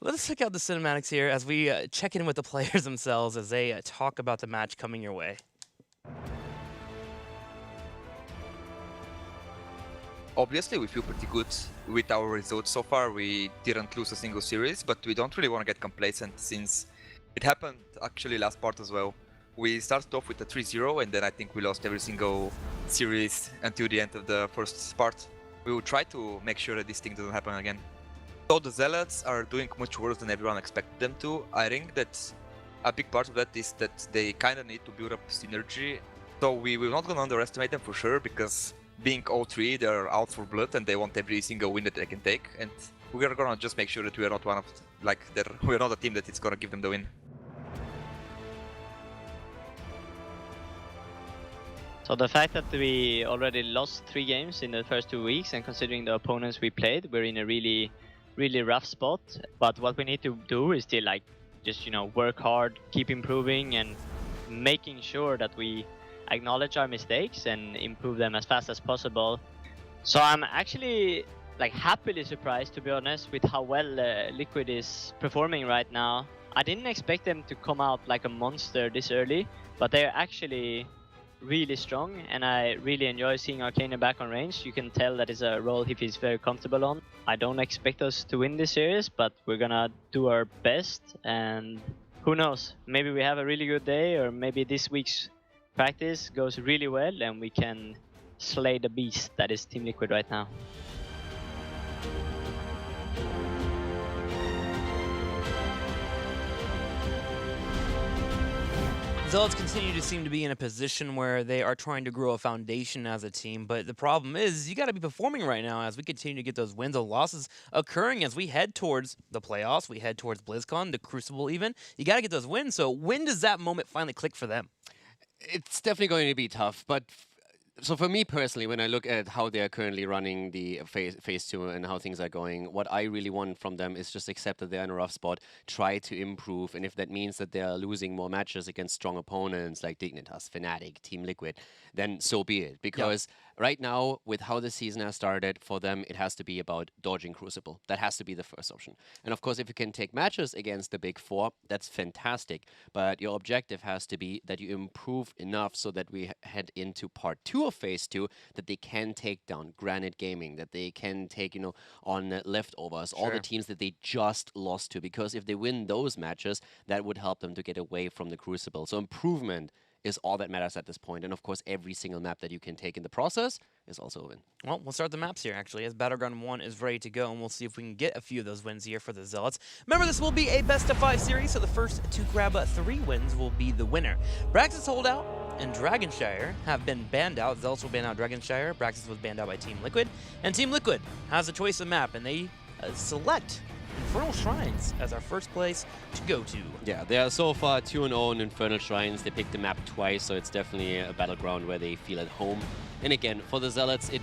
Let's check out the cinematics here as we check in with the players themselves as they talk about the match coming your way. Obviously, we feel pretty good with our results so far. We didn't lose a single series, but we don't really want to get complacent since it happened actually last part as well. We started off with a 3-0 and then I think we lost every single series until the end of the first part. We will try to make sure that this thing doesn't happen again. So the Zealots are doing much worse than everyone expected them to. I think that a big part of that is that they kind of need to build up synergy. So we will not gonna underestimate them for sure, because being all three, they're out for blood and they want every single win that they can take. And we are gonna just make sure that we are not one of, we're not a team that is gonna give them the win. So the fact that we already lost 3 games in the first 2 weeks, and considering the opponents we played, we're in a really rough spot. But what we need to do is still just work hard, keep improving, and making sure that we acknowledge our mistakes and improve them as fast as possible. So I'm actually happily surprised, to be honest, with how well Liquid is performing right now. I didn't expect them to come out like a monster this early, but they're actually really strong, and I really enjoy seeing Arcane back on range. You can tell that is a role he feels very comfortable on. I don't expect us to win this series, but we're gonna do our best, and who knows, maybe we have a really good day, or maybe this week's practice goes really well and we can slay the beast that is Team Liquid right now. Zealots continue to seem to be in a position where they are trying to grow a foundation as a team, but the problem is you got to be performing right now as we continue to get those wins and losses occurring as we head towards the playoffs, we head towards BlizzCon, the Crucible even. You got to get those wins, so when does that moment finally click for them? It's definitely going to be tough, but so for me personally, when I look at how they are currently running the phase 2 and how things are going, what I really want from them is just accept that they're in a rough spot, try to improve, and if that means that they are losing more matches against strong opponents like Dignitas, Fnatic, Team Liquid, then so be it. Because right now, with how the season has started, for them it has to be about dodging Crucible. That has to be the first option. And of course, if you can take matches against the big 4, that's fantastic. But your objective has to be that you improve enough so that we head into part 2 of phase 2, that they can take down Granite Gaming, that they can take, on leftovers, all the teams that they just lost to. Because if they win those matches, that would help them to get away from the Crucible. So improvement is all that matters at this point. And of course, every single map that you can take in the process is also a win. Well, we'll start the maps here, actually, as Battleground 1 is ready to go, and we'll see if we can get a few of those wins here for the Zealots. Remember, this will be a best-of-5 series, so the first to grab 3 wins will be the winner. Braxis Holdout and Dragonshire have been banned out. Zealots will ban out Dragonshire. Braxis was banned out by Team Liquid. And Team Liquid has a choice of map, and they select Infernal Shrines as our first place to go to. Yeah, they are so far 2-0 in Infernal Shrines. They picked the map twice, so it's definitely a battleground where they feel at home. And again, for the Zealots, it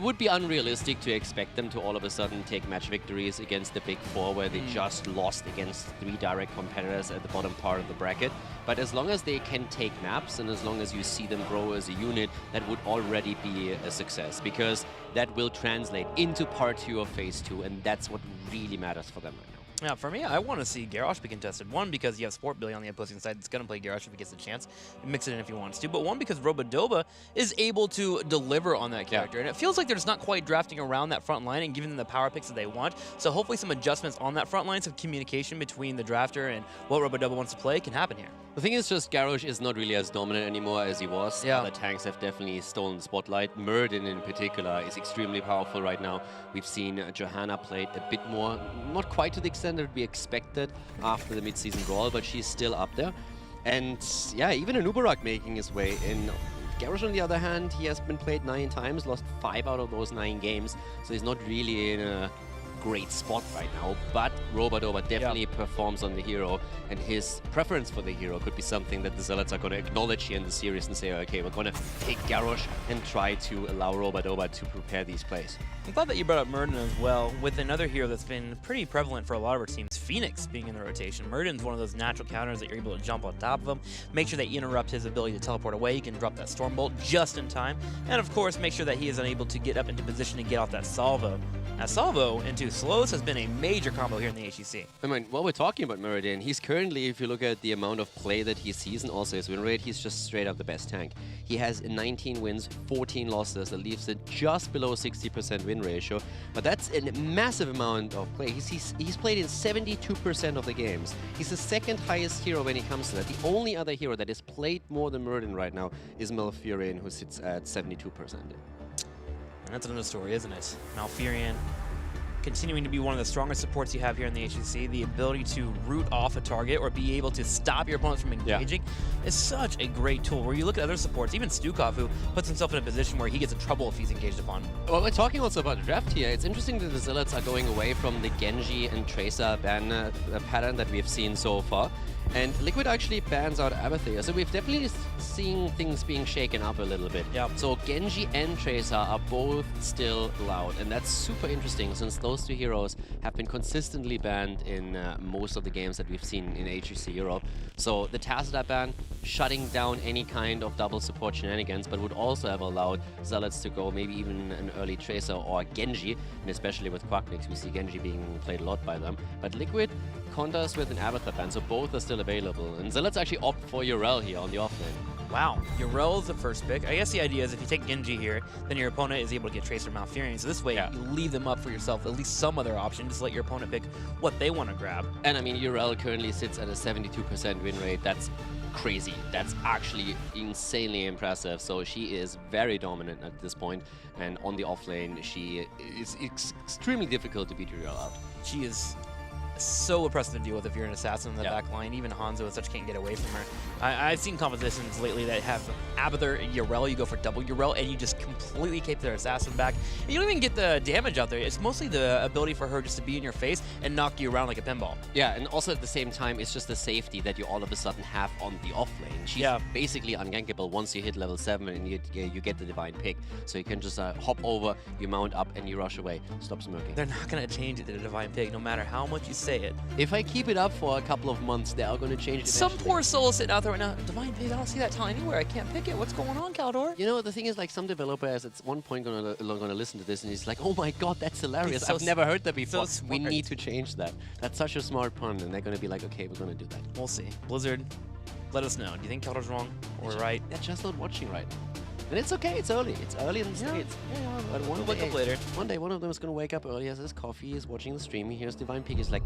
would be unrealistic to expect them to all of a sudden take match victories against the big 4, where they just lost against 3 direct competitors at the bottom part of the bracket. But as long as they can take maps, and as long as you see them grow as a unit, that would already be a success, because that will translate into part 2 of phase 2, and that's what really matters for them right now. Yeah, for me, I want to see Garrosh be contested. One, because you have Sport Billy on the opposing side that's going to play Garrosh if he gets the chance. Mix it in if he wants to. But one, because Robodoba is able to deliver on that character. And it feels like they're just not quite drafting around that front line and giving them the power picks that they want. So hopefully some adjustments on that front line, some communication between the drafter and what Robodoba wants to play can happen here. The thing is just Garrosh is not really as dominant anymore as he was. Yeah. Other tanks have definitely stolen the spotlight. Murden in particular is extremely powerful right now. We've seen Johanna played a bit more, not quite to the extent that would be expected after the mid-season brawl, but she's still up there. And yeah, even a Nubarak making his way in. Garrosh, on the other hand, he has been played 9 times, lost 5 out of those 9 games, so he's not really in a great spot right now, but Robodoba definitely performs on the hero, and his preference for the hero could be something that the Zealots are going to acknowledge here in the series and say, okay, we're going to take Garrosh and try to allow Robodoba to prepare these plays. I'm glad that you brought up Murden as well, with another hero that's been pretty prevalent for a lot of our teams, Phoenix being in the rotation. Murden's one of those natural counters that you're able to jump on top of him, make sure that you interrupt his ability to teleport away, you can drop that Stormbolt just in time, and of course make sure that he is unable to get up into position and get off that salvo Now Salvo into Slows has been a major combo here in the HGC. I mean, while we're talking about Meridian, he's currently, if you look at the amount of play that he sees and also his win rate, he's just straight up the best tank. He has 19 wins, 14 losses, that leaves it just below 60% win ratio. But that's a massive amount of play. He's played in 72% of the games. He's the second highest hero when it comes to that. The only other hero that has played more than Meridian right now is Malfurion, who sits at 72%. And that's another story, isn't it? Malfurion continuing to be one of the strongest supports you have here in the HGC. The ability to root off a target or be able to stop your opponents from engaging is such a great tool. Where you look at other supports, even Stukov, who puts himself in a position where he gets in trouble if he's engaged upon. Well, we're talking also about the draft here. It's interesting that the Zealots are going away from the Genji and Tracer ban pattern that we have seen so far. And Liquid actually bans out Abathea, so we've definitely seen things being shaken up a little bit. Yep. So Genji and Tracer are both still allowed, and that's super interesting since those two heroes have been consistently banned in most of the games that we've seen in HGC Europe. So the Tacita ban shutting down any kind of double support shenanigans, but would also have allowed Zealots to go maybe even an early Tracer or Genji, and especially with Quackmix, we see Genji being played a lot by them. But Liquid counters with an Avatar ban, so both are still available. And Zealots actually opt for Urel here on the offlane. Wow, Urel is the first pick. I guess the idea is if you take Genji here, then your opponent is able to get Tracer Malfurion. So this way, you leave them up for yourself, at least some other option. Just let your opponent pick what they want to grab. And I mean, Urel currently sits at a 72% win rate. That's crazy. That's actually insanely impressive. So she is very dominant at this point. And on the offlane, she is extremely difficult to beat Urel out. She is so oppressive to deal with if you're an assassin in the back line. Even Hanzo and such can't get away from her. I've seen compositions lately that have Abathur and Urel. You go for double Urel and you just completely keep their assassin back. And you don't even get the damage out there. It's mostly the ability for her just to be in your face and knock you around like a pinball. Yeah, and also at the same time, it's just the safety that you all of a sudden have on the offlane. She's basically ungankable once you hit level 7 and you get the Divine Pick. So you can just hop over, you mount up, and you rush away. Stop smirking. They're not going to change it to the Divine Pick, no matter how much you say it. If I keep it up for a couple of months, they are going to change it Some eventually. poor soul sitting out there right now. Divine Pick, I don't see that tile anywhere. I can't pick it. What's going on, Caldor? You know, the thing is, like, some developers at one point going to listen to this and he's like, oh my god, that's hilarious. So I've never heard that before. so We smart. need to change that. That's such a smart pun. And they're going to be like, okay, we're going to do that. We'll see. Blizzard, let us know. Do you think Caldor's wrong or right? They're just not watching right now. And it's okay, it's early. It's early in the States. But We'll look up later. One day, one of them is going to wake up early, has his coffee, is watching the stream, he hears Divine Peak, is like,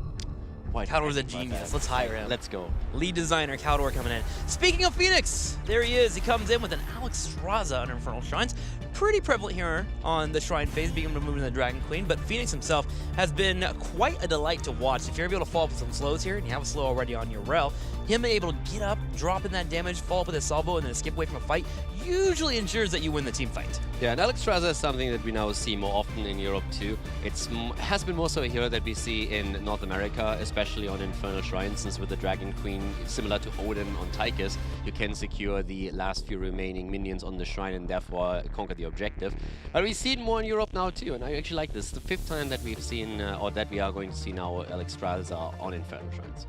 why? Caldor's a genius. Let's hire him. Let's go. Lead designer Caldor coming in. Speaking of Phoenix, there he is. He comes in with an Alex Straza under Infernal Shrines. Pretty prevalent here on the Shrine phase, being able to move into the Dragon Queen, but Phoenix himself has been quite a delight to watch. If you're able to follow up with some slows here, and you have a slow already on your Rel, him able to get up, drop in that damage, follow up with a salvo, and then escape away from a fight, usually ensures that you win the team fight. Yeah, and Alex Straza is something that we now see more often in Europe too. It has been more so a hero that we see in North America, especially on Infernal Shrine, since with the Dragon Queen, similar to Odin on Tychus, you can secure the last few remaining minions on the shrine and therefore conquer the objective. But we see it more in Europe now too, and I actually like this. It's the 5th time that we've seen, or that we are going to see now, Alex Straza on Infernal Shrines.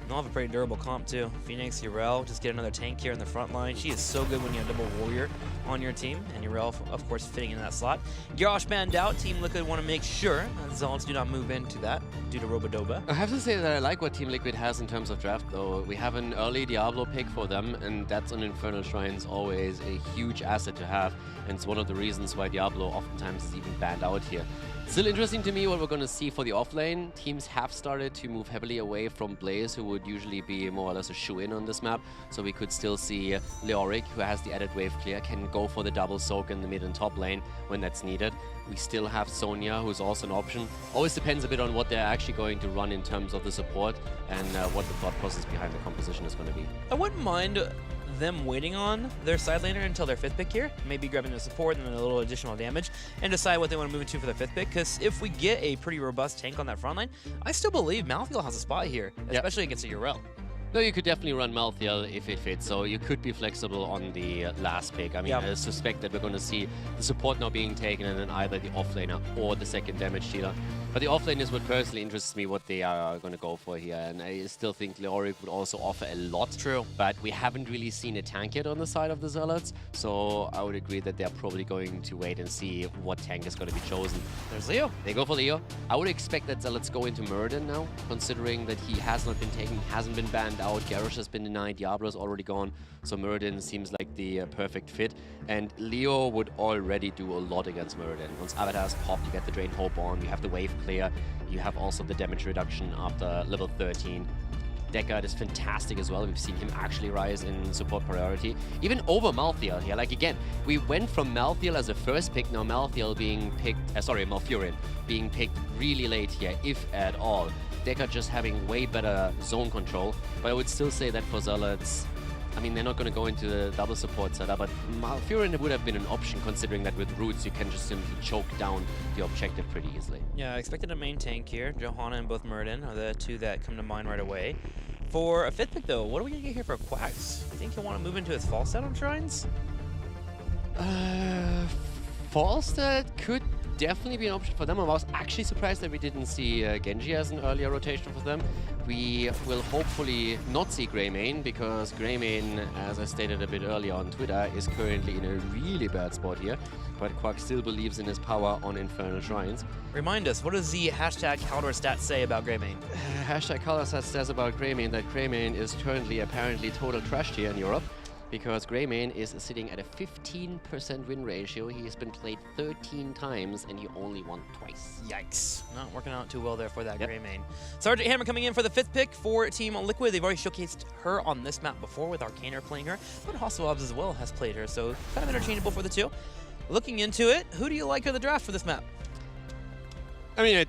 They'll have a pretty durable comp too. Phoenix, Urel, just get another tank here in the front line. She is so good when you have double warrior on your team, and Urel, of course, fitting in that slot. Garrosh banned out. Team Liquid want to make sure that Zealots do not move into that due to Robodoba. I have to say that I like what Team Liquid has in terms of draft, though. We have an early Diablo pick for them, and that's on Infernal Shrines always a huge asset to have, and it's one of the reasons why Diablo oftentimes is even banned out here. Still interesting to me what we're going to see for the offlane. Teams have started to move heavily away from Blaze, who would usually be more or less a shoe-in on this map. So we could still see Leoric, who has the added wave clear, can go for the double soak in the mid and top lane when that's needed. We still have Sonya, who's also an option. Always depends a bit on what they're actually going to run in terms of the support and what the thought process behind the composition is going to be. I wouldn't mind them waiting on their side laner until their 5th pick here, maybe grabbing the support and then a little additional damage, and decide what they want to move into for their 5th pick, because if we get a pretty robust tank on that front line, I still believe Malthael has a spot here, especially against a Urel. No, you could definitely run Malthael if it fits, so you could be flexible on the last pick. I mean, I suspect that we're going to see the support now being taken and then either the offlaner or the second damage dealer. But the offlane is what personally interests me, what they are going to go for here, and I still think Leoric would also offer a lot. True. But we haven't really seen a tank yet on the side of the Zealots, so I would agree that they're probably going to wait and see what tank is going to be chosen. There's Leo. They go for Leo. I would expect that Zealots go into Muradin now, considering that he has not been taken, hasn't been banned out, Garrosh has been denied, Diablo's already gone, so Muradin seems like the perfect fit. And Leo would already do a lot against Muradin. Once Avatars pop, you get the Drain Hope on, you have the wave clear, you have also the damage reduction after level 13. Deckard is fantastic as well. We've seen him actually rise in support priority. Even over Malthael here. Like, again, we went from Malthael as a first pick, now Malthael being picked, Malfurion being picked really late here, if at all. Deckard just having way better zone control. But I would still say that for Zealots, I mean, they're not going to go into the double support setup, but Malfurion would have been an option, considering that with Roots you can just simply choke down the objective pretty easily. Yeah, I expected a main tank here. Johanna and both Muradin are the two that come to mind right away. For a fifth pick, though, what are we going to get here for Quacks? You think he'll want to move into his false set on Shrines? Falstad could definitely be an option for them. I was actually surprised that we didn't see Genji as an earlier rotation for them. We will hopefully not see Greymane, because Greymane, as I stated a bit earlier on Twitter, is currently in a really bad spot here. But Quack still believes in his power on Infernal Shrines. Remind us, what does the hashtag Haldor stats say about Greymane? Hashtag Haldor stats says about Greymane that Greymane is currently apparently total trash here in Europe, because Greymane is sitting at a 15% win ratio. He has been played 13 times and he only won twice. Yikes. Not working out too well there for that Greymane. Sergeant Hammer coming in for the fifth pick for Team Liquid. They've already showcased her on this map before with Arcaner playing her, but Hasselhobbs as well has played her, so kind of interchangeable for the two. Looking into it, who do you like for the draft for this map? I mean,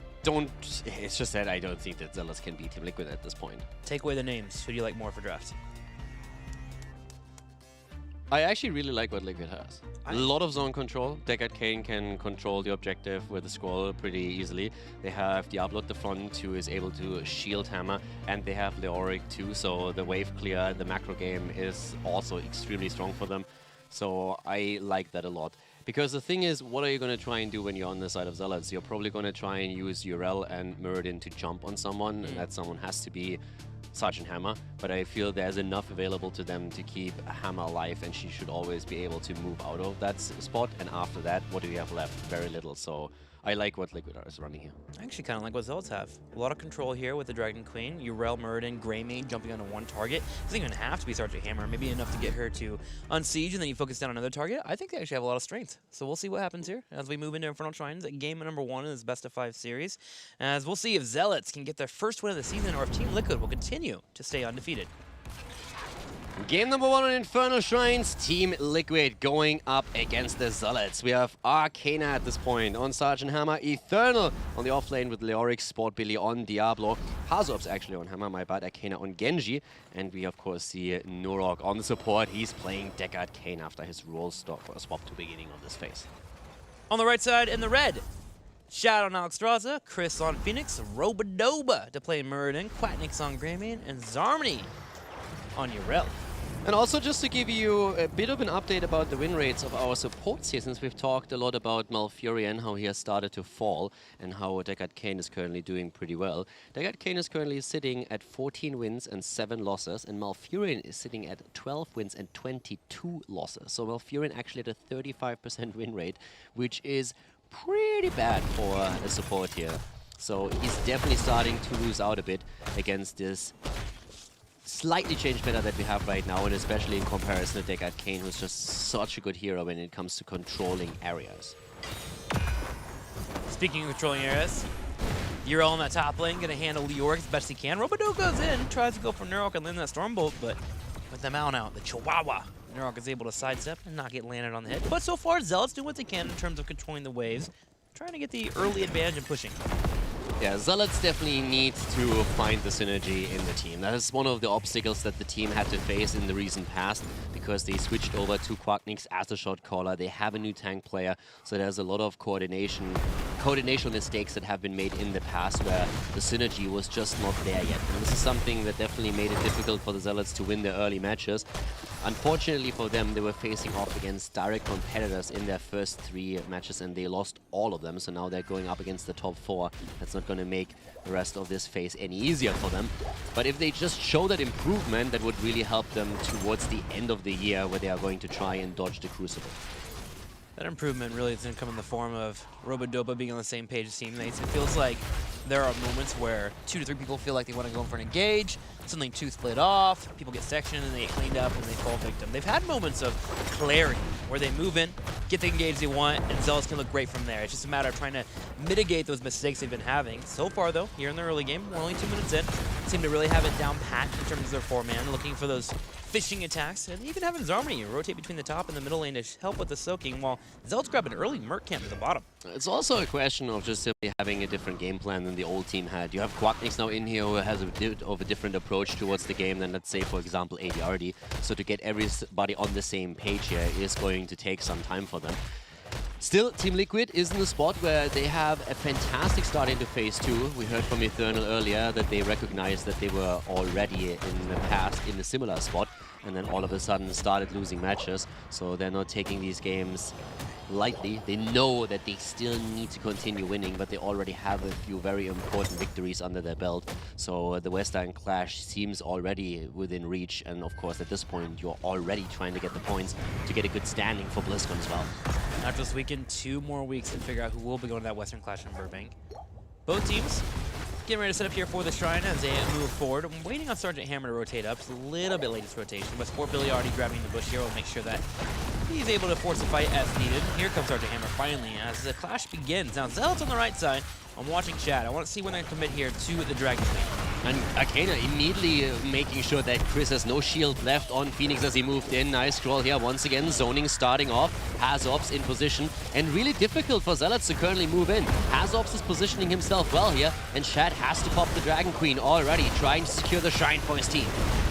it's just that I don't think that Zealots can beat Team Liquid at this point. Take away the names. Who do you like more for draft? I actually really like what Liquid has. A lot of zone control. Deckard Cain can control the objective with the scroll pretty easily. They have Diablo at the front, who is able to shield hammer, and they have Leoric too, so the wave clear, the macro game is also extremely strong for them. So I like that a lot. Because the thing is, what are you going to try and do when you're on the side of Zealots? You're probably going to try and use Urel and Muradin to jump on someone, and that someone has to be Sergeant Hammer, but I feel there's enough available to them to keep Hammer alive, and she should always be able to move out of that spot, and after that, what do we have left? Very little, so I like what Liquid is running here. I actually kind of like what Zealots have. A lot of control here with the Dragon Queen, Urel, Muradin, Greymane jumping onto one target. It doesn't even have to be Sergeant Hammer, maybe enough to get her to unsiege, and then you focus down on another target. I think they actually have a lot of strength, so we'll see what happens here as we move into Infernal Shrines. Game number 1 in this best of 5 series, as we'll see if Zealots can get their first win of the season, or if Team Liquid will continue to stay undefeated. Game number 1 on Infernal Shrines, Team Liquid going up against the Zealots. We have Arcana at this point on Sergeant Hammer, Eternal on the offlane with Leoric, Sport Billy on Diablo, Hazob's actually on Hammer, my bad, Arcana on Genji, and we of course see Nurok on the support. He's playing Deckard Cain after his role swap to beginning of this phase. On the right side in the red, Shadow on Alexstrasza, Chris on Phoenix, Robodoba to play Muradin, Quatnix on Greymane, and Zarmany on Urel. And also just to give you a bit of an update about the win rates of our supports here, since we've talked a lot about Malfurion, how he has started to fall, and how Deckard Cain is currently doing pretty well. Deckard Cain is currently sitting at 14 wins and 7 losses, and Malfurion is sitting at 12 wins and 22 losses. So Malfurion actually at a 35% win rate, which is pretty bad for a support here. So he's definitely starting to lose out a bit against this slightly changed meta that we have right now, and especially in comparison to Deckard Cain, who's just such a good hero when it comes to controlling areas. Speaking of controlling areas, Urel on that top lane, gonna handle Leoric as best he can. Robodo goes in, tries to go for Nurok and land that Stormbolt, but with the mount out, the Chihuahua, Nurok is able to sidestep and not get landed on the head. But so far, Zealots do what they can in terms of controlling the waves, trying to get the early advantage and pushing. Yeah, Zealots definitely need to find the synergy in the team. That is one of the obstacles that the team had to face in the recent past, because they switched over to Quatnix as a shot caller. They have a new tank player, so there's a lot of coordination coordination mistakes that have been made in the past where the synergy was just not there yet. And this is something that definitely made it difficult for the Zealots to win their early matches. Unfortunately for them, they were facing off against direct competitors in their first 3 matches and they lost all of them. So now they're going up against the top 4. That's not going to make the rest of this phase any easier for them. But if they just show that improvement, that would really help them towards the end of the year where they are going to try and dodge the Crucible. That improvement really is going to come in the form of Robodoba being on the same page as teammates. It feels like there are moments where 2 to 3 people feel like they want to go in for an engage, suddenly 2 split off, people get sectioned and they get cleaned up and they fall victim. They've had moments of clarity where they move in, get the engage they want, and Zealots can look great from there. It's just a matter of trying to mitigate those mistakes they've been having. So far, though, here in the early game, we're only 2 minutes in, seem to really have it down pat in terms of their 4-man, looking for those fishing attacks, and even having Zarmony rotate between the top and the middle lane to help with the soaking, while Zealots grab an early Merc camp at the bottom. It's also a question of just simply having a different game plan than the old team had. You have Quacknix now in here who has a bit of a different approach towards the game than, let's say, for example, ADRD. So to get everybody on the same page here is going to take some time for them. Still, Team Liquid is in the spot where they have a fantastic start into Phase 2. We heard from Eternal earlier that they recognized that they were already in the past in a similar spot, and then all of a sudden started losing matches. So they're not taking these games lightly. They know that they still need to continue winning, but they already have a few very important victories under their belt. So the Western Clash seems already within reach, and of course at this point you're already trying to get the points to get a good standing for BlizzCon as well. After this weekend, 2 more weeks to figure out who will be going to that Western Clash in Burbank. Both teams getting ready to set up here for the Shrine as they move forward. I'm waiting on Sergeant Hammer to rotate up. It's a little bit late this rotation, but Sport Billy already grabbing the bush here will make sure that he's able to force a fight as needed. Here comes Sergeant Hammer finally as the clash begins. Now Zealots on the right side. I'm watching chat. I want to see when they commit here to the Dragon Queen. And Arcana immediately making sure that Chris has no shield left on Phoenix as he moved in. Nice scroll here once again. Zoning starting off. Hazops in position. And really difficult for Zealots to currently move in. Hazops is positioning himself well here. And Shad has to pop the Dragon Queen already, trying to secure the Shrine for his team.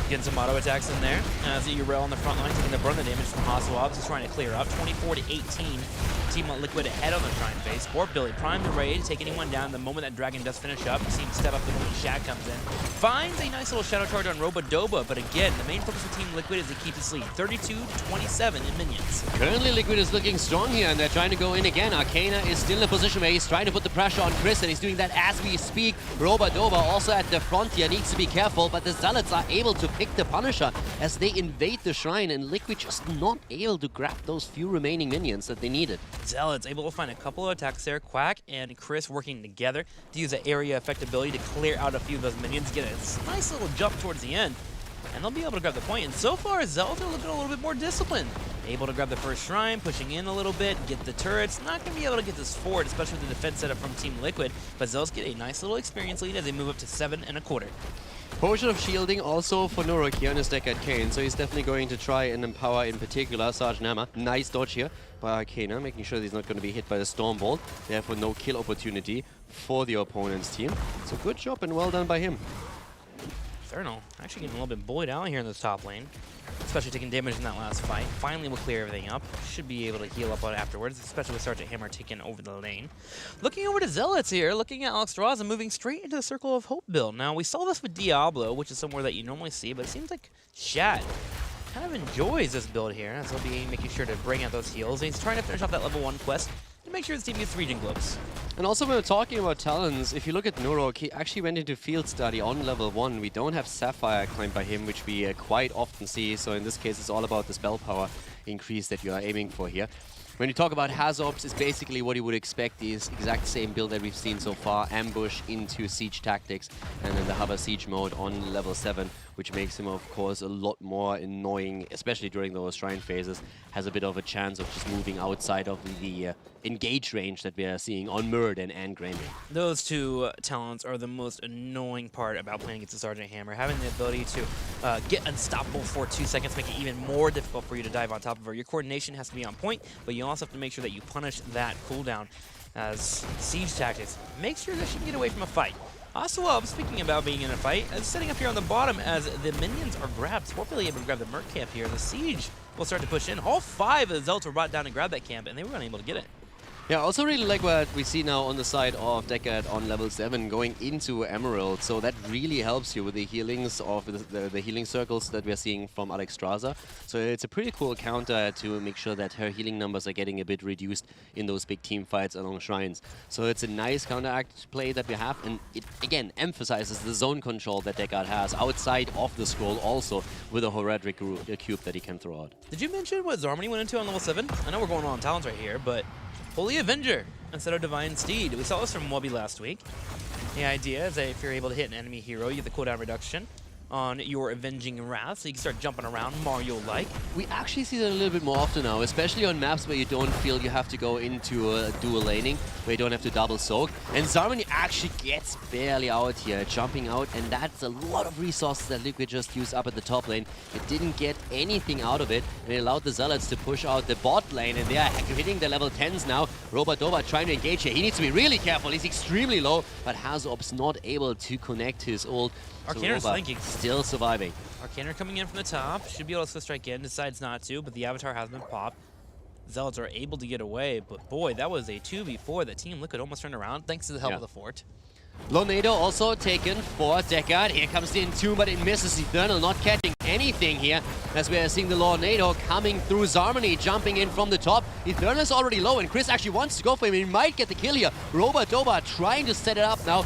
Getting some auto attacks in there. As Urel on the front line taking the brunt of the damage from Haswabs. He's trying to clear up. 24 to 18. Team Liquid ahead on the Shrine phase. Sport Billy prime the raid, take anyone down the moment that Dragon does finish up. You see him step up the moment Shad comes in. Finds a nice little shadow charge on Robodoba, but again, the main focus of Team Liquid is to keep this lead. 32 to 27 in minions. Currently Liquid is looking strong here and they're trying to go in again. Arcana is still in a position where he's trying to put the pressure on Chris and he's doing that as we speak. Robodoba also at the front here needs to be careful, but the Zealots are able to pick the Punisher as they invade the Shrine and Liquid just not able to grab those few remaining minions that they needed. Zealots able to find a couple of attacks there. Quack and Chris working together to use the area effect ability to clear out a few of those minions, get a nice little jump towards the end, and they'll be able to grab the point. And so far, Zealots are looking a little bit more disciplined. Able to grab the first Shrine, pushing in a little bit, get the turrets. Not going to be able to get this forward, especially with the defense setup from Team Liquid, but Zealots get a nice little experience lead as they move up to 7.25. Potion of shielding also for Nurok here on his deck at Kane, so he's definitely going to try and empower in particular Sergeant Hammer. Nice dodge here by Arcana, making sure that he's not going to be hit by the Stormbolt. Therefore no kill opportunity for the opponent's team. So good job and well done by him. Eternal actually getting a little bit bullied out here in this top lane, especially taking damage in that last fight. Finally will clear everything up. Should be able to heal up on afterwards, especially with Sergeant Hammer taking over the lane. Looking over to Zealots here, looking at Alex Draza moving straight into the Circle of Hope build. Now, we saw this with Diablo, which is somewhere that you normally see, but it seems like Shad kind of enjoys this build here, as he'll be making sure to bring out those heals. And he's trying to finish off that level 1 quest to make sure his team gets region globes. And also when we're talking about talents, if you look at Nurok, he actually went into field study on level 1. We don't have Sapphire claimed by him, which we quite often see. So in this case, it's all about the spell power increase that you are aiming for here. When you talk about Hazops, it's basically what you would expect, the exact same build that we've seen so far. Ambush into siege tactics, and then the hover siege mode on level 7, which makes him, of course, a lot more annoying, especially during those Shrine phases. Has a bit of a chance of just moving outside of the engage range that we are seeing on Murden and Grandin. Those two talents are the most annoying part about playing against the Sergeant Hammer. Having the ability to get unstoppable for 2 seconds, make it even more difficult for you to dive on top of her. Your coordination has to be on point, but you also have to make sure that you punish that cooldown as siege tactics. Make sure that she can get away from a fight. Aswab, speaking about being in a fight, is setting up here on the bottom as the minions are grabbed. Sport Billy able to grab the Merc camp here. The siege will start to push in. All 5 of the Zealots were brought down to grab that camp, and they were unable to get it. Yeah, I also really like what we see now on the side of Decade on level 7 going into Emerald. So that really helps you with the healings of the healing circles that we're seeing from Alexstrasza. So it's a pretty cool counter to make sure that her healing numbers are getting a bit reduced in those big team fights along shrines. So it's a nice counteract play that we have, and it again emphasizes the zone control that Decade has outside of the scroll, also with a Horadric cube that he can throw out. Did you mention what Zarmony went into on level 7? I know we're going on talents right here, but Holy Avenger instead of Divine Steed. We saw this from Wubby last week. The idea is that if you're able to hit an enemy hero, you get the cooldown reduction on your Avenging Wrath, so you can start jumping around Mario-like. We actually see that a little bit more often now, especially on maps where you don't feel you have to go into dual laning, where you don't have to double soak. And Zarmony actually gets barely out here, jumping out, and that's a lot of resources that Liquid just used up at the top lane. It didn't get anything out of it, and it allowed the Zealots to push out the bot lane, and they are hitting the level 10s now. Robadova trying to engage here. He needs to be really careful. He's extremely low, but Hazop's not able to connect his ult. Arcaner's flanking. Still surviving. Arcaner coming in from the top. Should be able to Swift Strike in. Decides not to, but the Avatar has been popped. Zealots are able to get away, but boy, that was a 2v4 that Team Liquid almost turned around thanks to the help of the fort. Lonado also taken for Decade. Here comes the Entomb, but it misses. Eternal not catching anything here, as we are seeing the Lonado coming through. Zarmony jumping in from the top. Eternal is already low, and Chris actually wants to go for him. He might get the kill here. Robadova trying to set it up now.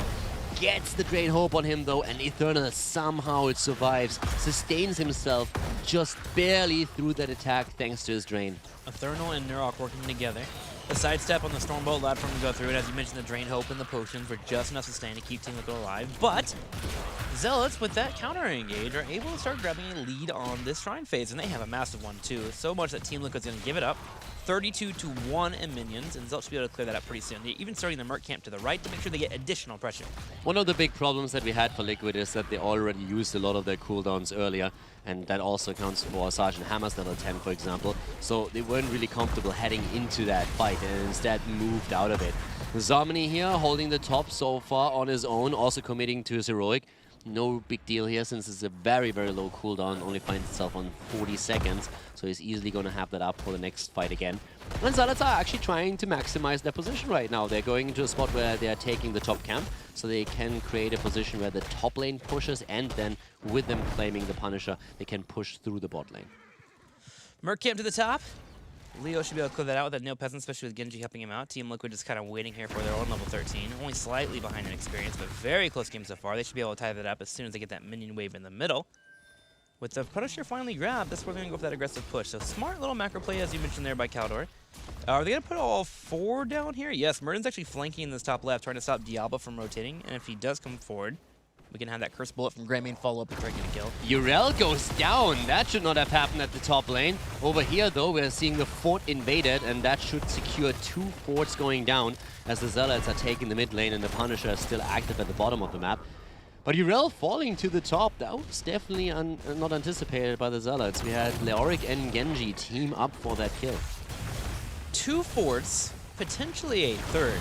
Gets the Drain Hope on him though, and Eternal somehow it survives. Sustains himself just barely through that attack thanks to his Drain. Eternal and Nurok working together. The sidestep on the Stormbolt allowed for him to go through it. As you mentioned, the Drain Hope and the potions were just enough sustain to keep Team Liquid alive. But Zealots, with that counter engage, are able to start grabbing a lead on this Shrine phase, and they have a massive one too. So much that Team Liquid's going to give it up. 32-1 in minions, and Zealots should be able to clear that up pretty soon. They're even starting the Merc camp to the right to make sure they get additional pressure. One of the big problems that we had for Liquid is that they already used a lot of their cooldowns earlier, and that also accounts for Sergeant Hammer's level 10, for example. So they weren't really comfortable heading into that fight, and instead moved out of it. Zarmony here holding the top so far on his own, also committing to his heroic. No big deal here, since it's a very, very low cooldown, only finds itself on 40 seconds, so he's easily going to have that up for the next fight again. And Zealots are actually trying to maximize their position right now. They're going into a spot where they are taking the top camp, so they can create a position where the top lane pushes, and then with them claiming the Punisher, they can push through the bot lane. Merc camp to the top. Leo should be able to clear that out with that Neo Peasant, especially with Genji helping him out. Team Liquid just kind of waiting here for their own level 13. Only slightly behind in experience, but very close game so far. They should be able to tie that up as soon as they get that minion wave in the middle. With the Punisher finally grabbed, that's where they're going to go for that aggressive push. So smart little macro play, as you mentioned there by Caldor. Are they going to put all 4 down here? Yes, Murden's actually flanking in this top left, trying to stop Diablo from rotating. And if he does come forward, we can have that curse bullet from Greymane follow up and try to get a kill. Yrel goes down. That should not have happened at the top lane. Over here, though, we're seeing the fort invaded, and that should secure 2 forts going down as the Zealots are taking the mid lane and the Punisher is still active at the bottom of the map. But Yrel falling to the top, that was definitely not anticipated by the Zealots. We had Leoric and Genji team up for that kill. 2 forts, potentially a third.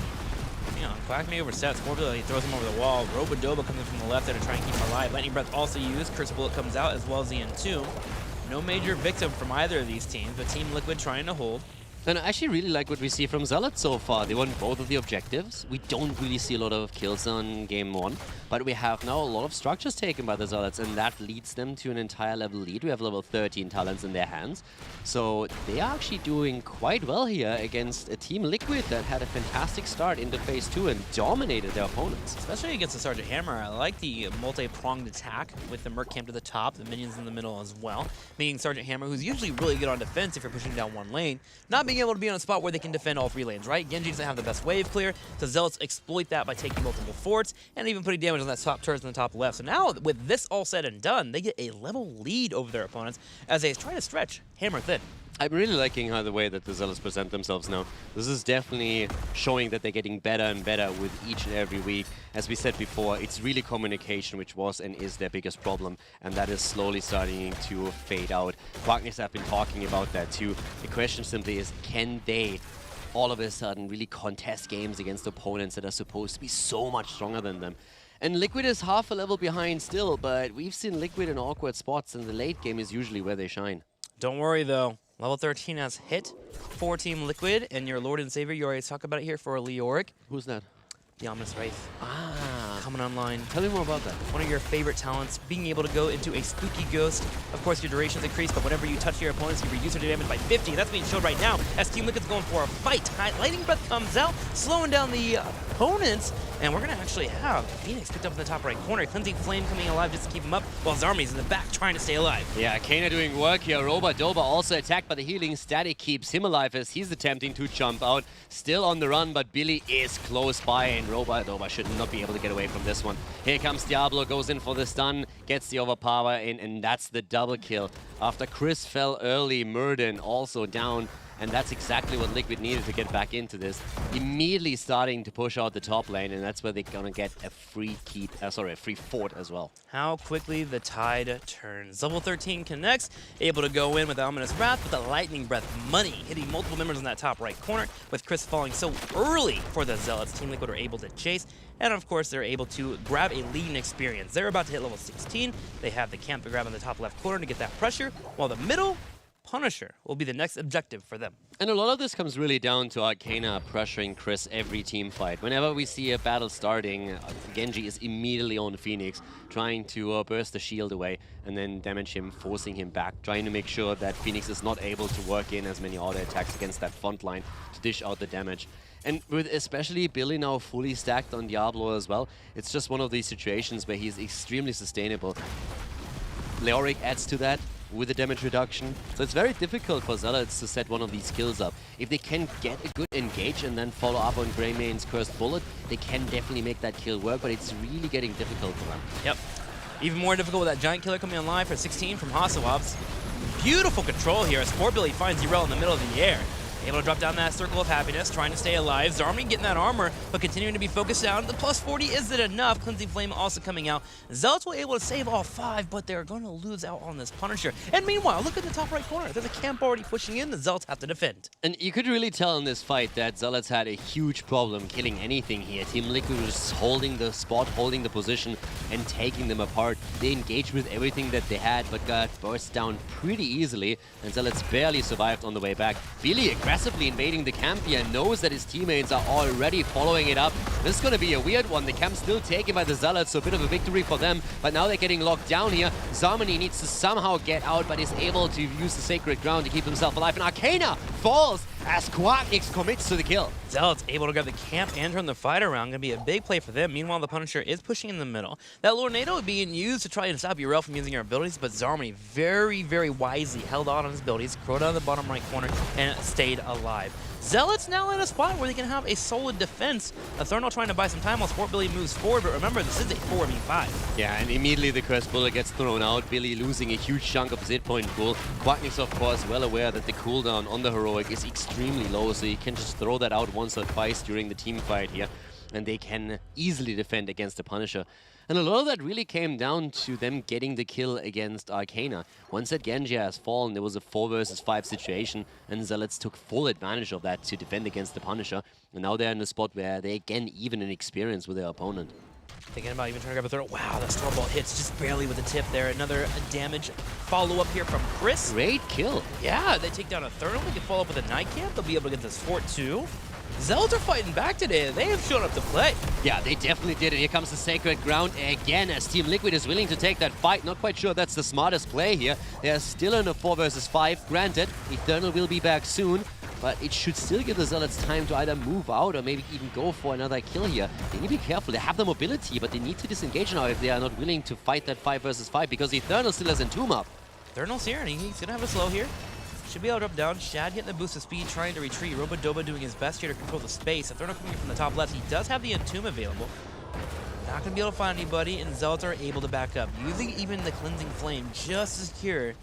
You know, Quack me over sets. Morbid, he throws him over the wall. Robodoba comes in from the left there to try and keep him alive. Lightning Breath also used. Curse Bullet comes out, as well as the Entomb. No major victim from either of these teams, but Team Liquid trying to hold. And I actually really like what we see from Zealots so far. They won both of the objectives. We don't really see a lot of kills on game 1, but we have now a lot of structures taken by the Zealots, and that leads them to an entire level lead. We have level 13 talents in their hands. So they are actually doing quite well here against a Team Liquid that had a fantastic start into Phase 2 and dominated their opponents. Especially against the Sergeant Hammer. I like the multi-pronged attack with the Merc camp to the top, the minions in the middle as well. Making Sergeant Hammer, who's usually really good on defense if you're pushing down one lane, not being able to be on a spot where they can defend all 3 lanes, right? Genji doesn't have the best wave clear, so Zealots exploit that by taking multiple forts and even putting damage on that top turret in the top left. So now, with this all said and done, they get a level lead over their opponents as they try to stretch Hammer thin. I'm really liking how the way that the Zealots present themselves now. This is definitely showing that they're getting better and better with each and every week. As we said before, it's really communication which was and is their biggest problem, and that is slowly starting to fade out. Wagner's have been talking about that too. The question simply is, can they all of a sudden really contest games against opponents that are supposed to be so much stronger than them? And Liquid is half a level behind still, but we've seen Liquid in awkward spots, and the late game is usually where they shine. Don't worry though. Level 13 has hit for Team Liquid, and your Lord and Savior, you already talked about it here for Leoric, Who's that? the Ominous Wraith, Ah, coming online. tell me more about that. One of your favorite talents, being able to go into a spooky ghost. Of course, your duration's increased, but whenever you touch your opponents, you reduce their damage by 50. That's being shown right now as Team Liquid's going for a fight. Lightning Breath comes out, slowing down the opponents, and we're going to actually have Phoenix picked up in the top right corner. Cleansing Flame coming alive just to keep him up, while Zarmi's in the back trying to stay alive. Yeah, Kana doing work here. Roba Doba also attacked, but the healing static keeps him alive as he's attempting to jump out. Still on the run, but Billy is close by, and Roba Doba should not be able to get away from this one. Here comes Diablo, goes in for the stun, gets the overpower in, and that's the double kill. After Chris fell early, Murden also down. And that's exactly what Liquid needed to get back into this. Immediately starting to push out the top lane, and that's where they're gonna get a free keep, a free fort as well. How quickly the tide turns. Level 13 connects, able to go in with Ominous Wrath with the Lightning Breath money, hitting multiple members in that top right corner, with Chris falling so early for the Zealots. Team Liquid are able to chase, and of course they're able to grab a leading experience. They're about to hit level 16. They have the camp to grab on the top left corner to get that pressure, while the middle Punisher will be the next objective for them. And a lot of this comes really down to Arcana pressuring Chris every team fight. Whenever we see a battle starting, Genji is immediately on Phoenix, trying to burst the shield away and then damage him, forcing him back, trying to make sure that Phoenix is not able to work in as many auto attacks against that front line to dish out the damage. And with especially Billy now fully stacked on Diablo as well, it's just one of these situations where he's extremely sustainable. Leoric adds to that with the damage reduction. So it's very difficult for Zealots to set one of these kills up. If they can get a good engage and then follow up on Greymane's Cursed Bullet, they can definitely make that kill work, but it's really getting difficult for them. Yep. Even more difficult with that Giant Killer coming online for 16 from Hasselhoffs. Beautiful control here as poor Billy finds Urel in the middle of the air. Able to drop down that Circle of Happiness, trying to stay alive. Zarmi getting that armor, but continuing to be focused down. The plus 40 isn't enough. Cleansing Flame also coming out. Zealots were able to save all 5, but they're going to lose out on this Punisher. And meanwhile, look at the top right corner. There's a camp already pushing in. The Zealots have to defend. And you could really tell in this fight that Zealots had a huge problem killing anything here. Team Liquid was holding the spot, holding the position, and taking them apart. They engaged with everything that they had, but got burst down pretty easily, and Zealots barely survived on the way back. Billy aggressively invading the camp here, knows that his teammates are already following it up. This is going to be a weird one. The camp's still taken by the Zealots, so a bit of a victory for them, but now they're getting locked down here. Zarmani needs to somehow get out, but is able to use the sacred ground to keep himself alive, and Arcana falls as Quacknix commits to the kill. Zealots able to grab the camp and turn the fight around. Gonna be a big play for them. Meanwhile, the Punisher is pushing in the middle. That Lornado being used to try and stop Urel from using her abilities, but Zarmani very, very wisely held on his abilities, crowed out of the bottom right corner, and stayed alive. Zealots now in a spot where they can have a solid defense. Eternal trying to buy some time while Sport Billy moves forward, but remember, this is a 4v5. Yeah, and immediately the Cursed Bullet gets thrown out, Billy losing a huge chunk of his hit point pool. Quacknix, of course, well aware that the cooldown on the Heroic is extremely low, so he can just throw that out once or twice during the team fight here, and they can easily defend against the Punisher. And a lot of that really came down to them getting the kill against Arcana. Once that Genji has fallen, there was a 4 versus 5 situation, and Zealots took full advantage of that to defend against the Punisher. And now they're in a spot where they again even in experience with their opponent. Thinking about even trying to grab a third. Wow, that Stormbolt hits just barely with the tip there. Another damage follow-up here from Chris. Great kill. Yeah, they take down a third. They can follow up with a Night Camp. They'll be able to get this fort too. Zealots are fighting back today. They have shown up to play. Yeah, they definitely did it. Here comes the Sacred Ground again as Team Liquid is willing to take that fight. Not quite sure that's the smartest play here. They're still in a 4 versus 5. Granted, Eternal will be back soon, but it should still give the Zealots time to either move out or maybe even go for another kill here. They need to be careful. They have the mobility, but they need to disengage now if they are not willing to fight that 5 versus 5 because Eternal still has Entomb up. Eternal's here, and he's going to have a slow here. Should be able to drop down. Shad getting the boost of speed, trying to retreat. Robodoba doing his best here to control the space. Eternal coming in from the top left. He does have the Entomb available. Not going to be able to find anybody, and Zealots are able to back up, using even the Cleansing Flame just to secure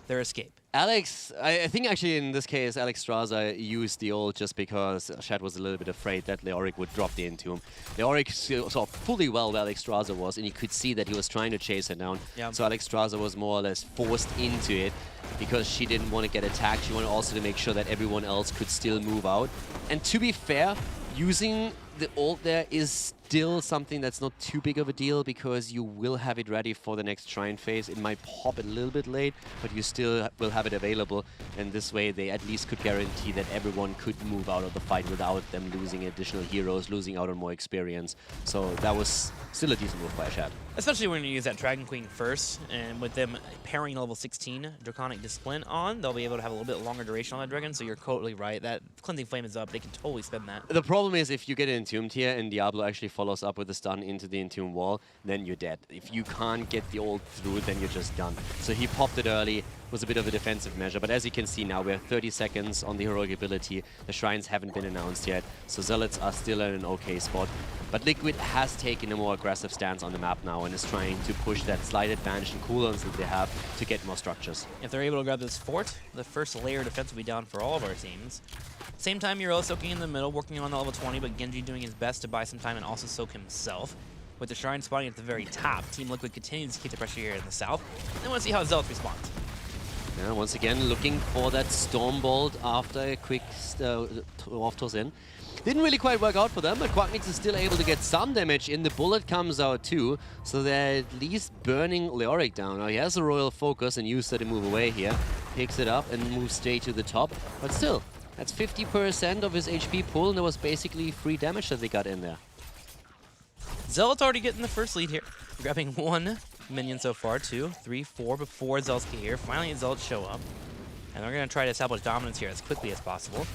their escape. Alex, I think actually in this case, Alex Straza used the ult just because Shad was a little bit afraid that Leoric would drop the Entomb. Leoric saw fully well where Alex Straza was, and he could see that he was trying to chase her down. Yep. So Alex Straza was more or less forced into it because she didn't want to get attacked. She wanted also to make sure that everyone else could still move out. And to be fair, using the ult there is still something that's not too big of a deal because you will have it ready for the next Shrine phase. It might pop a little bit late, but you still will have it available. And this way, they at least could guarantee that everyone could move out of the fight without them losing additional heroes, losing out on more experience. So that was still a decent move by Shad. Especially when you use that Dragon Queen first, and with them pairing level 16 Draconic Discipline on, they'll be able to have a little bit longer duration on that Dragon, so you're totally right. That Cleansing Flame is up, they can totally spend that. The problem is if you get Entombed here and Diablo actually follows up with a stun into the Entombed wall, then you're dead. If you can't get the ult through, then you're just done. So he popped it early, was a bit of a defensive measure, but as you can see now, we have 30 seconds on the heroic ability. The shrines haven't been announced yet, so Zealots are still in an okay spot. But Liquid has taken a more aggressive stance on the map now and is trying to push that slight advantage and cooldowns that they have to get more structures. If they're able to grab this fort, the first layer of defense will be down for all of our teams. Same time, Uro soaking in the middle, working on the level 20, but Genji doing his best to buy some time and also soak himself. With the Shrine spawning at the very top, Team Liquid continues to keep the pressure here in the south. They want to see how Zealots respond. Yeah, once again, looking for that Storm Bolt after a quick off toss in. Didn't really quite work out for them, but Quacknix is still able to get some damage in. The bullet comes out too, so they're at least burning Leoric down. Now he has a Royal Focus and used that to move away here. Picks it up and moves straight to the top, but still, that's 50% of his HP pool, and there was basically free damage that they got in there. Zealots already getting the first lead here, grabbing one minion so far, 2, 3, 4 before Zealots get here. Finally, Zealots show up, and they're going to try to establish dominance here as quickly as possible.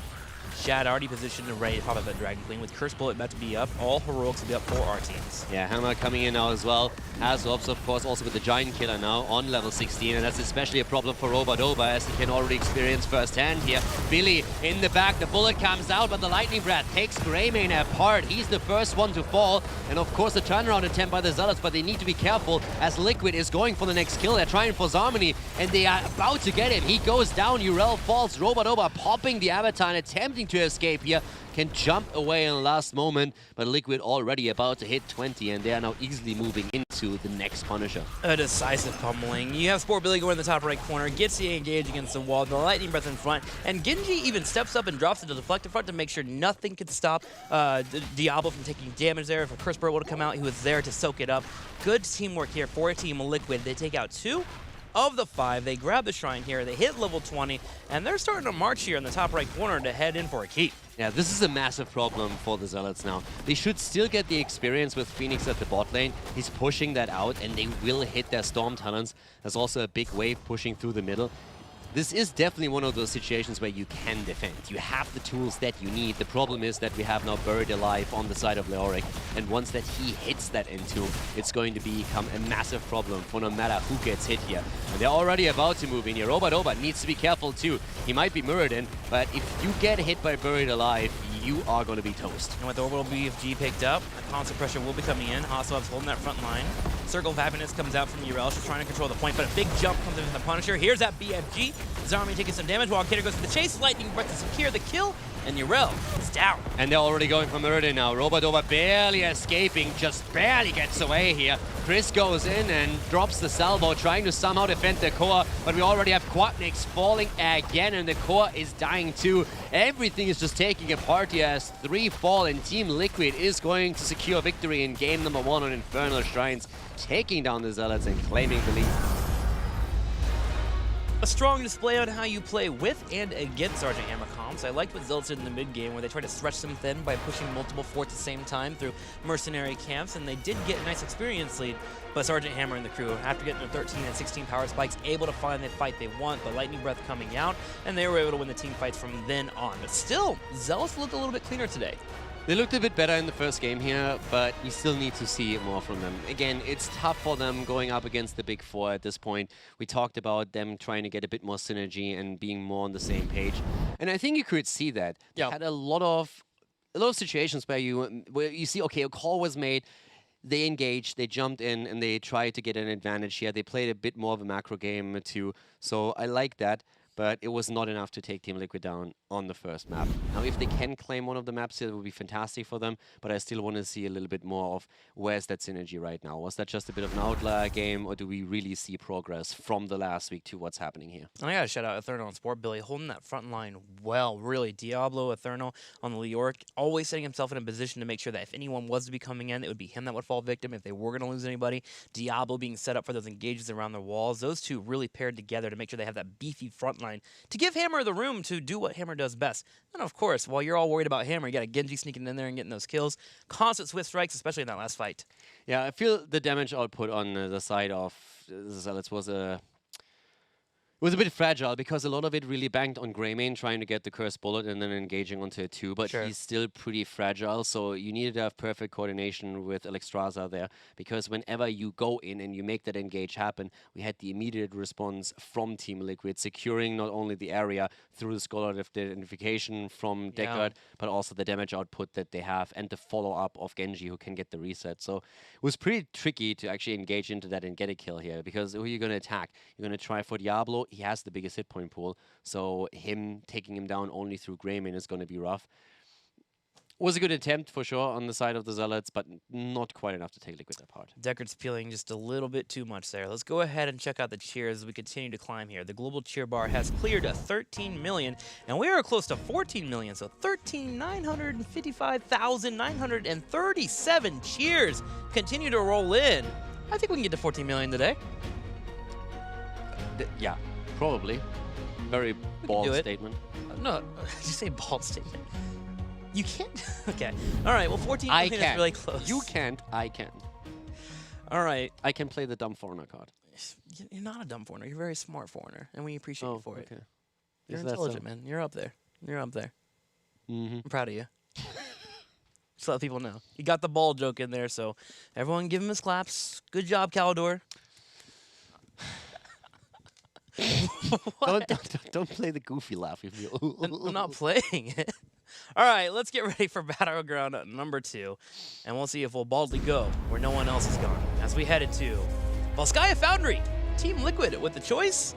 Shad already positioned and ready to pop up that Dragon Queen with Curse Bullet about to be up. All heroics will be up for our teams. Yeah, Hammer coming in now as well. Has Ops, of course, also with the Giant Killer now on level 16, and that's especially a problem for Robadova, as he can already experience firsthand here. Billy in the back, the bullet comes out, but the Lightning Breath takes Greymane apart. He's the first one to fall, and of course the turnaround attempt by the Zealots, but they need to be careful as Liquid is going for the next kill. They're trying for Zarmony, and they are about to get him. He goes down, Urel falls, Robadova popping the Avatar and attempting to escape here. Can jump away in the last moment, but Liquid already about to hit 20, and they are now easily moving into the next Punisher. A decisive pummeling. You have Sport Billy going in the top right corner, gets the engage against the wall, the Lightning Breath in front, and Genji even steps up and drops it to deflect in front to make sure nothing could stop Diablo from taking damage there. If a Curse Bird would have come out, he was there to soak it up. Good teamwork here for Team Liquid. They take out 2 of the 5. They grab the Shrine here, they hit level 20, and they're starting to march here in the top right corner to head in for a keep. Yeah, this is a massive problem for the Zealots now. They should still get the experience with Phoenix at the bot lane. He's pushing that out, and they will hit their Storm Talons. There's also a big wave pushing through the middle. This is definitely one of those situations where you can defend. You have the tools that you need. The problem is that we have now Buried Alive on the side of Leoric, and once that he hits that Entomb, it's going to become a massive problem for no matter who gets hit here. And they're already about to move in here. Robadova needs to be careful too. He might be mirrored in, but if you get hit by Buried Alive, you are going to be toast. And with the Orbital BFG picked up, a constant pressure will be coming in. Hasselhoff's holding that front line. Circle of Happiness comes out from Urel. She's trying to control the point, but a big jump comes in from the Punisher. Here's that BFG. Zarmany taking some damage while Kater goes for the chase. Lightning Breath to secure the kill, and Urel is down. And they're already going for Murder now. Robadova barely escaping, just barely gets away here. Chris goes in and drops the salvo, trying to somehow defend the core, but we already have Quacknix falling again, and the core is dying too. Everything is just taking apart here as 3 fall, and Team Liquid is going to secure victory in game number 1 on Infernal Shrines, taking down the Zealots and claiming the lead. A strong display on how you play with and against Sergeant Hammer comps. I liked what Zealots did in the mid game, where they tried to stretch them thin by pushing multiple forts at the same time through mercenary camps, and they did get a nice experience lead. But Sergeant Hammer and the crew, after getting their 13 and 16 power spikes, able to find the fight they want, the Lightning Breath coming out, and they were able to win the team fights from then on. But still, Zealots looked a little bit cleaner today. They looked a bit better in the first game here, but we still need to see more from them. Again, it's tough for them going up against the Big Four at this point. We talked about them trying to get a bit more synergy and being more on the same page. And I think you could see that. They had a lot of situations where you see, okay, a call was made, they engaged, they jumped in, and they tried to get an advantage here. They played a bit more of a macro game too, so I like that. but it was not enough to take Team Liquid down on the first map. Now, if they can claim one of the maps here, it would be fantastic for them, but I still want to see a little bit more of where's that synergy right now. Was that just a bit of an outlier game, or do we really see progress from the last week to what's happening here? And I gotta shout out Eternal and Sport Billy holding that front line well, really. Diablo, Eternal on the Leoric, always setting himself in a position to make sure that if anyone was to be coming in, it would be him that would fall victim if they were gonna lose anybody. Diablo being set up for those engages around the walls. Those two really paired together to make sure they have that beefy front line to give Hammer the room to do what Hammer does best. And of course, while you're all worried about Hammer, you got a Genji sneaking in there and getting those kills. Constant swift strikes, especially in that last fight. Yeah, I feel the damage output on the side of the Zealots was a bit fragile because a lot of it really banked on Greymane trying to get the cursed bullet and then engaging onto it too, but Sure. he's still pretty fragile, so you needed to have perfect coordination with Alexstrasza there, because whenever you go in and you make that engage happen, we had the immediate response from Team Liquid, securing not only the area through the Scholar of Identification from Deckard, but also the damage output that they have and the follow-up of Genji who can get the reset. So it was pretty tricky to actually engage into that and get a kill here, because who are you going to attack? You're going to try for Diablo. He has the biggest hit point pool, so him taking him down only through Greymane is going to be rough. Was a good attempt for sure on the side of the Zealots, but not quite enough to take Liquid apart. Deckard's peeling just a little bit too much there. Let's go ahead and check out the cheers as we continue to climb here. The global cheer bar has cleared 13 million, and we are close to 14 million, so 13,955,937 cheers continue to roll in. I think we can get to 14 million today. Yeah, probably. Very bold do it. statement. No, did you say bald statement? You can't? Okay. All right, well, 14 I million can. is really close. You can't. I can. All right. I can play the dumb foreigner card. You're not a dumb foreigner. You're a very smart foreigner, and we appreciate you for it. okay. You're Is that intelligent, so? man. You're up there. You're up there. Mm-hmm. I'm proud of you. Just let people know. You got the ball joke in there, so everyone give him his claps. Good job, Caldor. Don't play the goofy laugh. If you I'm not playing it. All right, let's get ready for Battleground number 2, and we'll see if we'll baldly go where no one else has gone as we head into Volskaya Foundry. Team Liquid with the choice